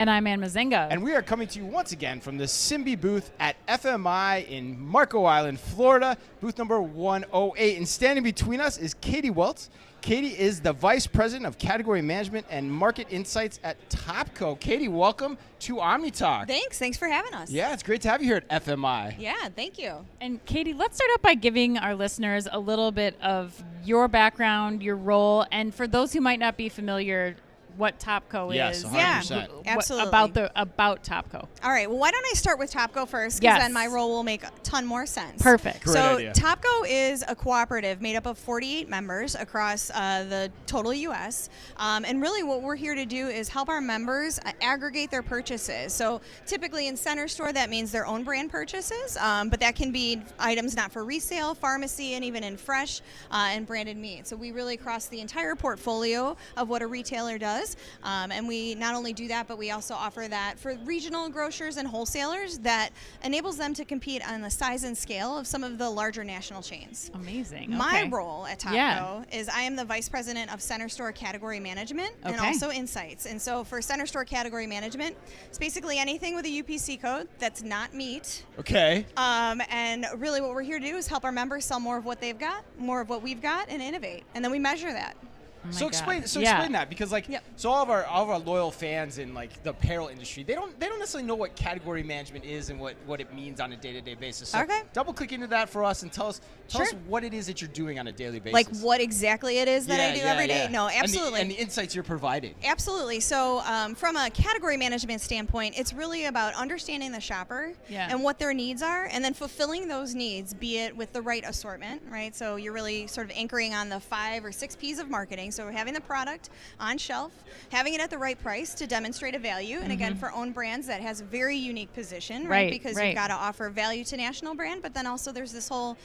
And I'm Ann Mazinga. And we are coming to you once again from the Simbe booth at FMI in Marco Island, Florida, booth number 108. And standing between us is Katie Waeltz. Katie is the Vice President of Category Management and Market Insights at Topco. Katie, welcome to OmniTalk. Thanks for having us. Yeah, it's great to have you here at FMI. Yeah, thank you. And Katie, let's start out by giving our listeners a little bit of your background, your role, and for those who might not be familiar, what Topco yes, is. 100%. Yeah, absolutely. About Topco. All right, well, why don't I start with Topco first, because Yes. then my role will make a ton more sense. Perfect. Great so idea. Topco is a cooperative made up of 48 members across the total U.S. And really what we're here to do is help our members aggregate their purchases. So typically in center store, that means their own brand purchases, but that can be items not for resale, pharmacy, and even in fresh and branded meat. So we really cross the entire portfolio of what a retailer does. And we not only do that, but we also offer that for regional grocers and wholesalers that enables them to compete on the size and scale of some of the larger national chains. Amazing. My Okay. role at Topco Yeah. is I am the Vice President of Center Store Category Management and Okay. also Insights. And so for Center Store Category Management, it's basically anything with a UPC code that's not meat. Okay. And really what we're here to do is help our members sell more of what they've got, more of what we've got, and innovate. And then we measure that. Oh my So God. explain Yeah. that, because Yep. so all of our loyal fans in like the apparel industry, they don't necessarily know what category management is and what it means on a day-to-day basis. So Okay. double click into that for us and tell us Sure. what it is that you're doing on a daily basis. Like what exactly it is that I do every day? No, absolutely. And the insights you're providing. Absolutely. So from a category management standpoint, it's really about understanding the shopper Yeah. and what their needs are, and then fulfilling those needs, be it with the right assortment, right? So you're really sort of anchoring on the 5 or 6 P's of marketing. So we're having the product on shelf, having it at the right price to demonstrate a value. And again, for own brands, that has a very unique position, right? Right, Because right. you've got to offer value to national brand, but then also there's this whole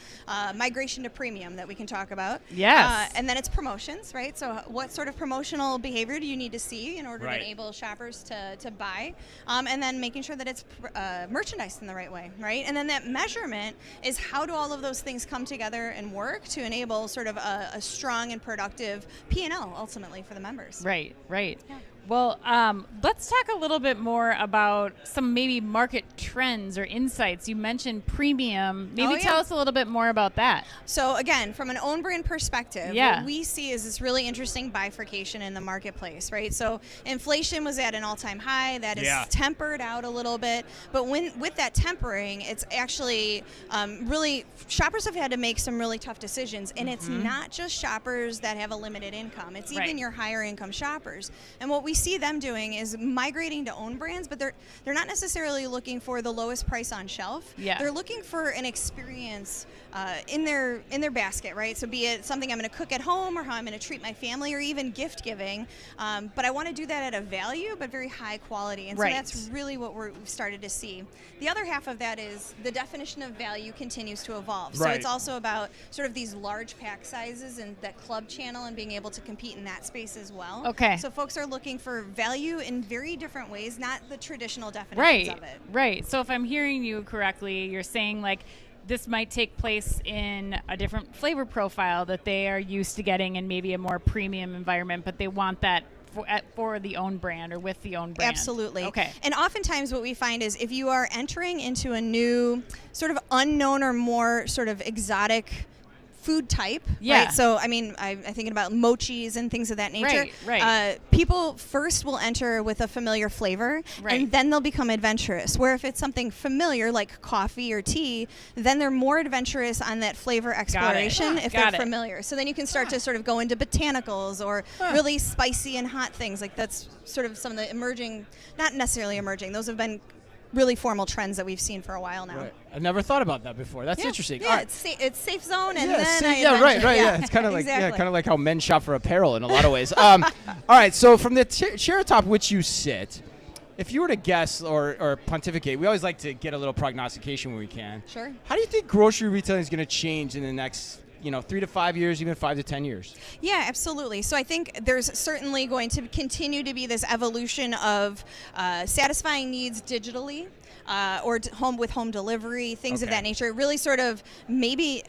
migration to premium that we can talk about. Yes. And then it's promotions, right? So what sort of promotional behavior do you need to see in order Right. to enable shoppers to buy? And then making sure that it's merchandised in the right way, right? And then that measurement is how do all of those things come together and work to enable sort of a strong and productive P&L ultimately for the members. Right. Yeah. Well, let's talk a little bit more about some maybe market trends or insights. You mentioned premium. Maybe Oh, yeah. tell us a little bit more about that. So again, from an own brand perspective, Yeah. what we see is this really interesting bifurcation in the marketplace, right? So inflation was at an all-time high. That is tempered out a little bit. But with that tempering, it's actually really, shoppers have had to make some really tough decisions. And it's not just shoppers that have a limited income. It's even Right. your higher income shoppers. And what we see them doing is migrating to own brands, but they're not necessarily looking for the lowest price on shelf. Yeah. They're looking for an experience in their basket, right? So be it something I'm going to cook at home or how I'm going to treat my family or even gift giving, but I want to do that at a value but very high quality. And Right. so that's really what we've started to see. The other half of that is the definition of value continues to evolve. So Right. it's also about sort of these large pack sizes and that club channel and being able to compete in that space as well. Okay. So folks are looking for value in very different ways, not the traditional definitions Right. of it. Right. So if I'm hearing you correctly, you're saying like this might take place in a different flavor profile that they are used to getting in maybe a more premium environment, but they want that for the own brand or with the own brand. Absolutely. Okay. And oftentimes what we find is if you are entering into a new sort of unknown or more sort of exotic food type, Yeah. right? So, I mean, I'm thinking about mochis and things of that nature. Right. People first will enter with a familiar flavor, Right. and then they'll become adventurous. Where if it's something familiar like coffee or tea, then they're more adventurous on that flavor exploration if Got they're it. familiar. So then you can start to sort of go into botanicals or really spicy and hot things. Like that's sort of some of the emerging, not necessarily emerging, those have been really formal trends that we've seen for a while now. Right. I never thought about that before. That's Yeah. interesting. Yeah, All right. it's safe zone, and Yeah, then see- I yeah, right, adventure. right. Yeah, it's kind of like exactly. kind of like how men shop for apparel in a lot of ways. All right, so from the chair atop which you sit, if you were to guess or pontificate, we always like to get a little prognostication when we can. Sure. How do you think grocery retailing is going to change in the next 3 to 5 years, even 5 to 10 years? Yeah, absolutely. So I think there's certainly going to continue to be this evolution of satisfying needs digitally. Or home delivery, things of Okay. that nature. It really sort of maybe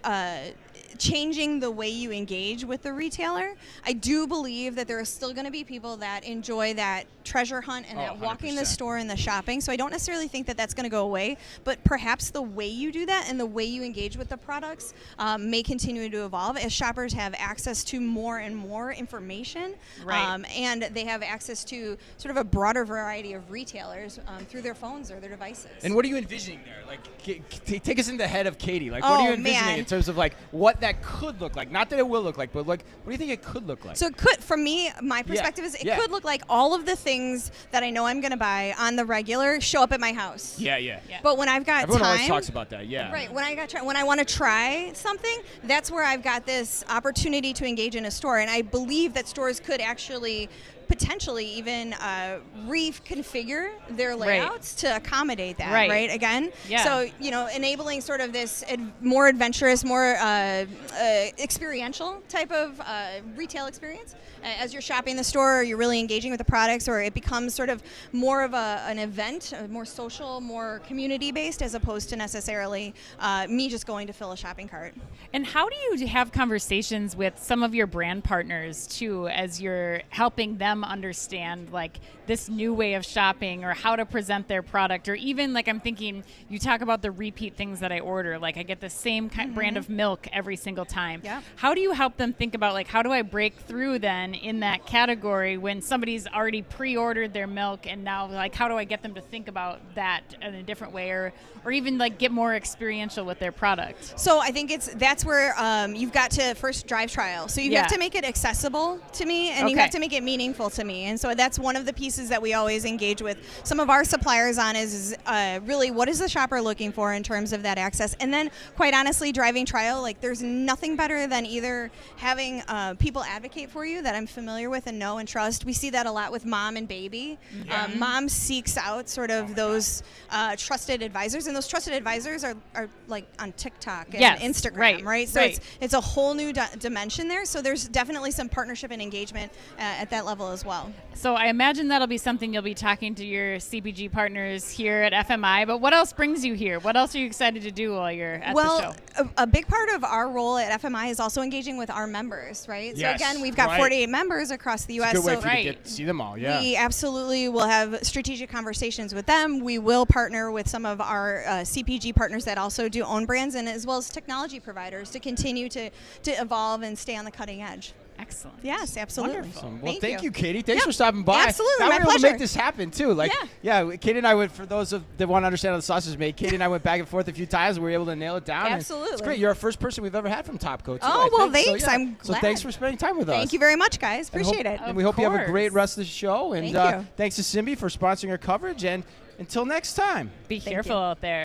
changing the way you engage with the retailer. I do believe that there are still going to be people that enjoy that treasure hunt and that walking the 100%. store and the shopping. So I don't necessarily think that that's going to go away, but perhaps the way you do that and the way you engage with the products may continue to evolve as shoppers have access to more and more information, Right. and they have access to sort of a broader variety of retailers through their phones or their devices. And what are you envisioning there? Like, take us in the head of Katie. Like, what are you Oh, envisioning man. in terms of like what that could look like? Not that it will look like, but like, what do you think it could look like? So it could, from me, my perspective is it could look like all of the things that I know I'm going to buy on the regular show up at my house. Yeah. Yeah. But when I've got Everyone time, always talks about that. Yeah. right? When I want to try something, that's where I've got this opportunity to engage in a store, and I believe that stores could actually potentially even reconfigure their layouts to accommodate that, right? Again, Yeah. so enabling sort of this more adventurous, more experiential type of retail experience as you're shopping the store, or you're really engaging with the products, or it becomes sort of more of an event, more social, more community-based, as opposed to necessarily me just going to fill a shopping cart. And how do you have conversations with some of your brand partners too, as you're helping them understand like this new way of shopping or how to present their product, or even like I'm thinking you talk about the repeat things that I order, like I get the same brand of milk every single time. Yeah. How do you help them think about like how do I break through then in that category when somebody's already pre-ordered their milk, and now like how do I get them to think about that in a different way, or even like get more experiential with their product? So I think that's where you've got to first drive trial. So you have to make it accessible to me, and you have to make it meaningful to me. And so that's one of the pieces that we always engage with some of our suppliers on is really what is the shopper looking for in terms of that access. And then quite honestly, driving trial, like there's nothing better than either having people advocate for you that I'm familiar with and know and trust. We see that a lot with mom and baby. Mom seeks out sort of those trusted advisors, and those trusted advisors are like on TikTok and Instagram, right? So it's a whole new dimension there. So there's definitely some partnership and engagement at that level as well. So I imagine that'll be something you'll be talking to your CPG partners here at FMI, but what else brings you here? What else are you excited to do while you're at the show? A big part of our role at FMI is also engaging with our members, right? Yes, so again, we've got 48 members across the U.S. It's a good way so for you to see them all, we absolutely will have strategic conversations with them. We will partner with some of our CPG partners that also do own brands, and as well as technology providers to continue to evolve and stay on the cutting edge. Excellent. Yes, absolutely. Wonderful. Well, thank you, you. Katie. Thanks for stopping by. Absolutely, Now my we're able to pleasure. make this happen too. Like, Katie and I went, for those that want to understand how the sausage is made, Katie and I went back and forth a few times. We were able to nail it down. Absolutely. It's great. You're our first person we've ever had from Topco too. Oh, I well, think. thanks. So, I'm So glad. thanks for spending time with us. Thank you very much, guys. Appreciate it. And we hope you have a course. great rest of the show. And Thank you. thanks to Simbe for sponsoring our coverage. And until next time. Be Thank careful you. out there.